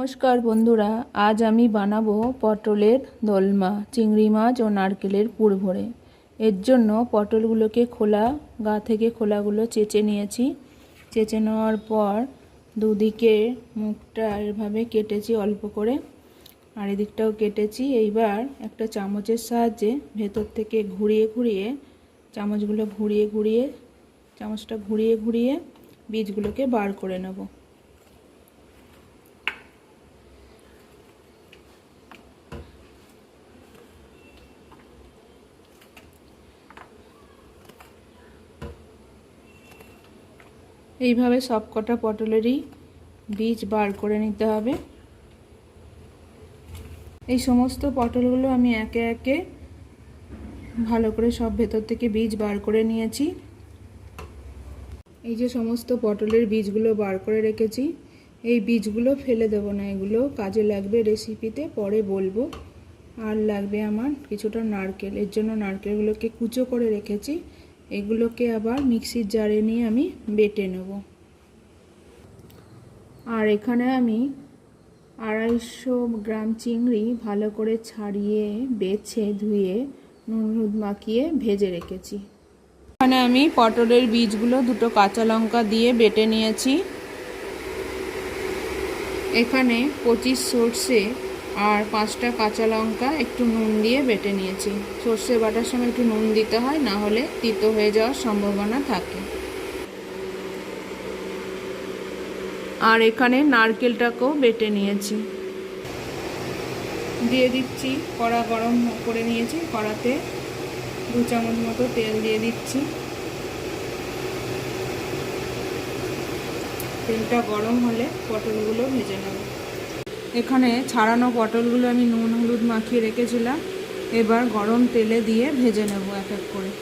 নমস্কার বন্ধুরা, আজ আমি বানাবো পটলের দোলমা, চিংড়ি মাছ ও নারকেলের পুর ভরে। এর জন্য পটলগুলোকে গা থেকে খোলাগুলো চেঁচে নিয়েছি। চেঁচে নেওয়ার পর দুদিকে মুখটা এভাবে কেটেছি অল্প করে, আর এদিকটাও কেটেছি। এইবার একটা চামচের সাহায্যে ভেতর থেকে চামচটা ঘুরিয়ে ঘুরিয়ে বীজগুলোকে বার করে নেব। এইভাবে সবকটা পটলেরই বীজ বার করে নিতে হবে। এই সমস্ত পটলগুলো আমি একে একে ভালো করে সব ভেতর থেকে বীজ বার করে নিয়েছি। এই যে সমস্ত পটলের বীজগুলো বার করে রেখেছি, এই বীজগুলো ফেলে দেবো না, এগুলো কাজে লাগবে রেসিপিতে, পরে বলবো। আর লাগবে আমার কিছুটা নারকেল, এর জন্য নারকেলগুলোকে কুচো করে রেখেছি। এগুলোকে আবার মিক্সির জারে নিয়ে আমি বেটে নেব। আর এখানে আমি 250 গ্রাম চিংড়ি ভালো করে ছাড়িয়ে বেছে ধুয়ে নুন হলুদ মাখিয়ে ভেজে রেখেছি। এখানে আমি পটলের বীজগুলো দুটো কাঁচা লঙ্কা দিয়ে বেটে নিয়েছি। এখানে 25 সর্ষে আর 5টা কাঁচা লঙ্কা একটু নুন দিয়ে বেটে নিয়েছি। সর্ষে বাটার সময় একটু নুন দিতে হয়, না হলে তিতো হয়ে যাওয়ার সম্ভাবনা থাকে। আর এখানে নারকেলটাকেও বেটে নিয়েছি। দিয়ে দিচ্ছি, কড়া গরম করে নিয়েছি, কড়াতে 2 চামচ মতো তেল দিয়ে দিচ্ছি। তেলটা গরম হলে পটলগুলো ভেজে নেব। এখানে ছাড়ানো পটলগুলো আমি নুন হলুদ মাখিয়ে রেখেছিলাম, এবার গরম তেলে দিয়ে ভেজে নেব এক এক করে।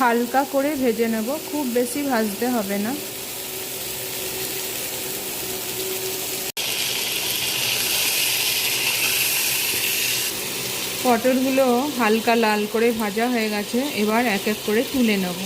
হালকা করে ভেজে নেব, খুব বেশি ভাজতে হবে না। পটলগুলো হালকা লাল করে ভাজা হয়ে গেছে, এবার এক এক করে তুলে নেব।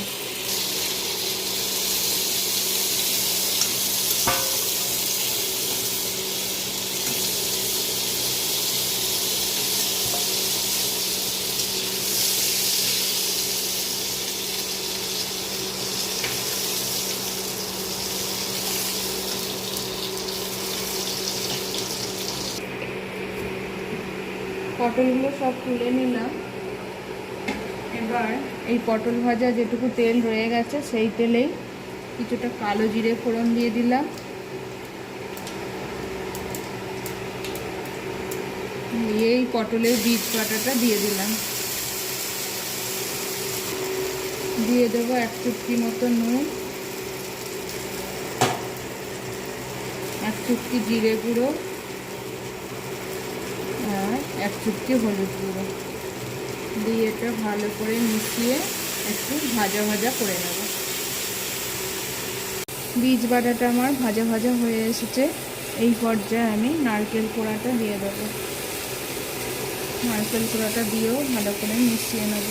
পটলগুলো সব তুলে নিলাম। এবার এই পটল ভাজা যেটুকু তেল রয়ে গেছে, সেই তেলেই কিছুটা কালো জিরে ফোড়ন দিয়ে দিলাম। দিয়ে এই পটলের বীজ বাটাটা দিয়ে দিলাম। দিয়ে দেবো 1 চুটকি মতো নুন, 1 চুটকি জিরে গুঁড়ো আর 1 চুটকি হলুদ গুঁড়ো দিয়ে এটা ভালো করে মিশিয়ে একটু ভাজা ভাজা করে নেব। বীজ বাটাটা আমার ভাজা ভাজা হয়ে এসেছে। এই পর্যায়ে আমি নারকেল কোড়াটা দিয়ে দেবো। নারকেল কোড়াটা দিয়েও ভালো করে মিশিয়ে নেব।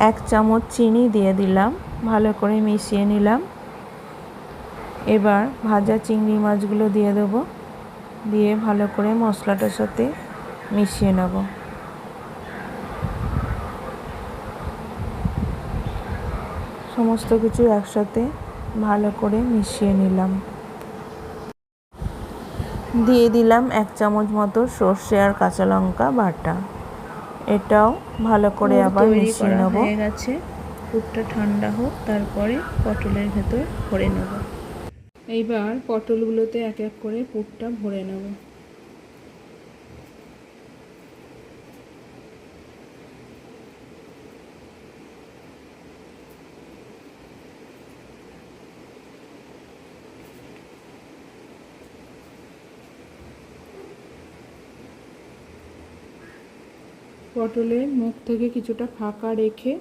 এক চামচ চিনি দিয়ে দিলাম, ভালো করে মিশিয়ে নিলাম। এবার ভাজা চিংড়ি মাছগুলো দিয়ে দেব, দিয়ে ভালো করে মশলাটার সাথে মিশিয়ে নেব। সমস্ত কিছু একসাথে ভালো করে মিশিয়ে নিলাম। দিয়ে দিলাম 1 চামচ মতো সর্ষে আর কাঁচা লঙ্কা বাটা। এটাও ভালো করে আবার মিশিয়ে নেব। হয়ে গেছে, পুরটা ঠান্ডা হোক, তারপরে পটলের ভেতর ভরে নেব। এইবার পটলগুলোতে এক এক করে পুরটা ভরে নেব। পটলের মুখ থেকে কিছুটা ফাঁকা রেখে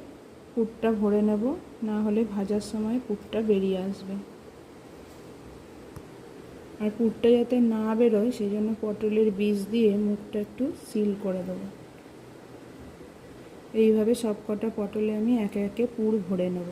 পুরটা ভরে নেব, না হলে ভাজার সময় পুরটা বেরিয়ে আসবে। আর পুরটা যাতে না বেরোয় সেই জন্য পটলের বীজ দিয়ে মুখটা একটু সিল করে দেবো। এইভাবে সব কটা পটলে আমি একে একে পুর ভরে নেব।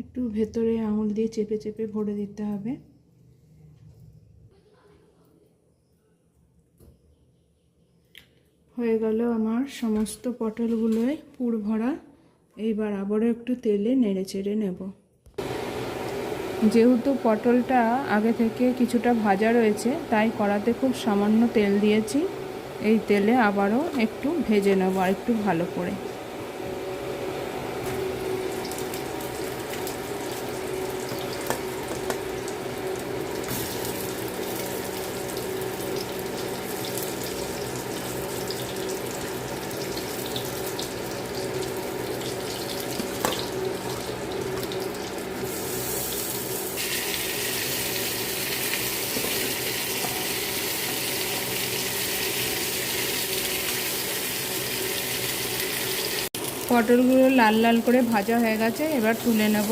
একটু ভেতরে আঙুল দিয়ে চেপে চেপে ভরে দিতে হবে। হয়ে গেল আমার সমস্ত পটলগুলোয় পুর ভরা। এইবার আবারও একটু তেলে নেড়ে চেড়ে নেব। যেহেতু পটলটা আগে থেকে কিছুটা ভাজা রয়েছে তাই কড়াতে খুব সামান্য তেল দিয়েছি। এই তেলে আবারও একটু ভেজে নেব আর একটু ভালো করে। পটলগুলো লাল লাল করে ভাজা হয়ে গেছে, এবার তুলে নেব।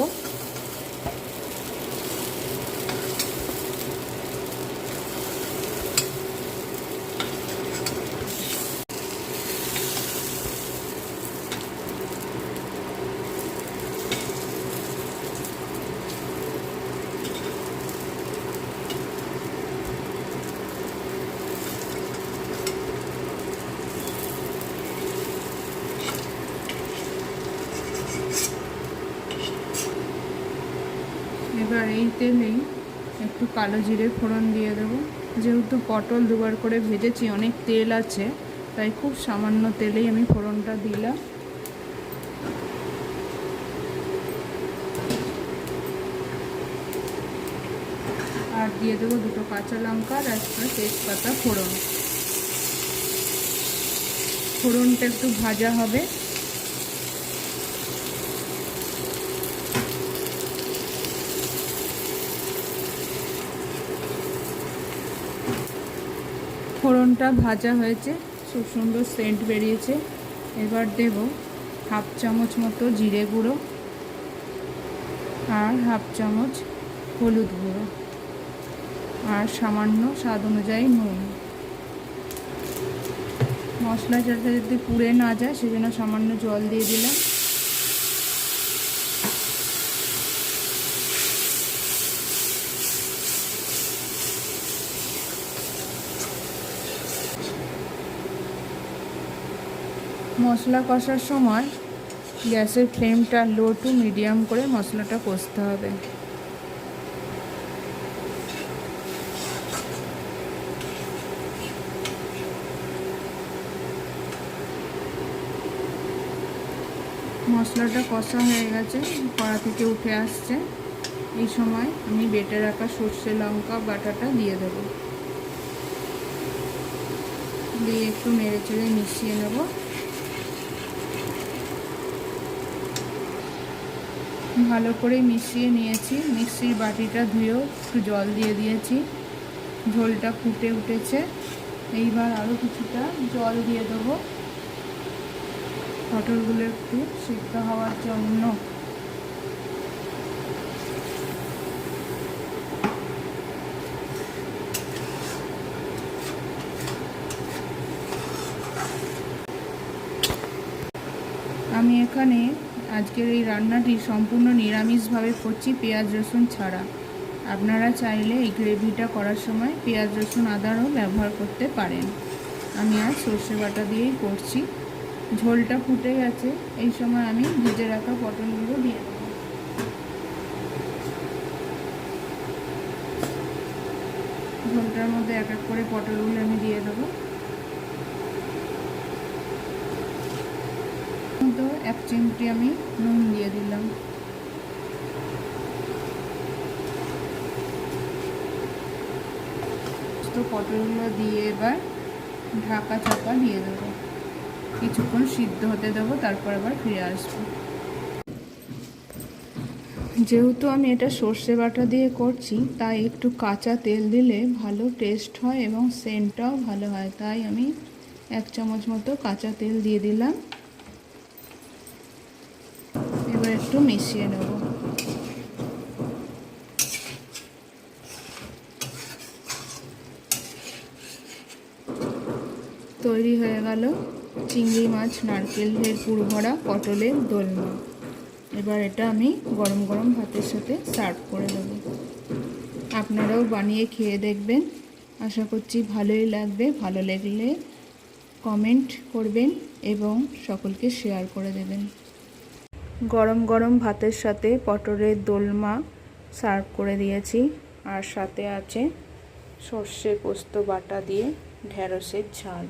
এবার এই তেলেই একটু কালো জিরে ফোড়ন দিয়ে দেবো। যেহেতু পটল দুবার করে ভেজেছি, অনেক তেল আছে, তাই খুব সামান্য তেলেই আমি ফোড়নটা দিলাম। আর দিয়ে দেবো দুটো কাঁচা লঙ্কা আর একটা তেজপাতা ফোড়ন। ফোড়নটা একটু ভাজা হবে। ফোড়নটা ভাজা হয়েছে, খুব সুন্দর সেন্ট বেরিয়েছে। এবার দেব হাফ চামচ মতো জিরে গুঁড়ো আর হাফ চামচ হলুদ গুঁড়ো আর সামান্য স্বাদ অনুযায়ী নুন। মশলা যাতে যদি পুড়ে না যায় সেজন্য সামান্য জল দিয়ে দিলাম। মশলা কষার সময় গ্যাসের ফ্লেমটা লো টু মিডিয়াম করে মশলাটা কষতে হবে। মশলাটা কষা হয়ে গেছে, কড়া থেকে উঠে আসছে। এই সময় আমি বেটে রাখা সর্ষে লঙ্কা বাটাটা দিয়ে দেবো, দিয়ে একটু নেড়ে চেড়ে মিশিয়ে নেব। ভালো করে মিশিয়ে নিয়েছি। মিক্সির বাটিটা ধুয়েও একটু জল দিয়ে দিয়েছি। ঝোলটা ফুটে উঠেছে। এইবার আরও কিছুটা জল দিয়ে দেবো পটলগুলো একটু সিদ্ধ হওয়ার জন্য। আমি এখানে আজকের এই রান্নাটি সম্পূর্ণ নিরামিষভাবে করছি, পেঁয়াজ রসুন ছাড়া। আপনারা চাইলে এই গ্রেভিটা করার সময় পেঁয়াজ রসুন আদারও ব্যবহার করতে পারেন। আমি আজ সর্ষে বাটা দিয়েই করছি। ঝোলটা ফুটে গেছে, এই সময় আমি ভেজে রাখা পটলগুলো দিয়ে দেবো। ঝোলটার মধ্যে এক এক করে পটলগুলো আমি দিয়ে দেবো। তো 1 চিমটি আমি নুন দিয়ে দিলাম। তো পটলগুলো দিয়ে এবার ঢাকা চাপা দিয়ে দেবো, কিছুক্ষণ সিদ্ধ হতে দেবো, তারপর আবার ফিরে আসবো। যেহেতু আমি এটা সর্ষে বাটা দিয়ে করছি, তাই একটু কাঁচা তেল দিলে ভালো টেস্ট হয় এবং সেন্টটাও ভালো হয়, তাই আমি 1 চামচ মতো কাঁচা তেল দিয়ে দিলাম। এবার একটু মিশিয়ে নেব। তৈরি হয়ে গেল চিংড়ি মাছ নারকেলের পুর ভরা পটলের দোলমা। এবার এটা আমি গরম গরম ভাতের সাথে সার্ভ করে দেব। আপনারাও বানিয়ে খেয়ে দেখবেন, আশা করছি ভালোই লাগবে। ভালো লাগলে কমেন্ট করবেন এবং সকলকে শেয়ার করে দেবেন। গরম গরম ভাতের সাথে পটলের দোলমা সার্ভ করে দিয়েছি, আর সাথে আছে সর্ষে পোস্ত বাটা দিয়ে ঢ্যাঁড়সের ঝাল।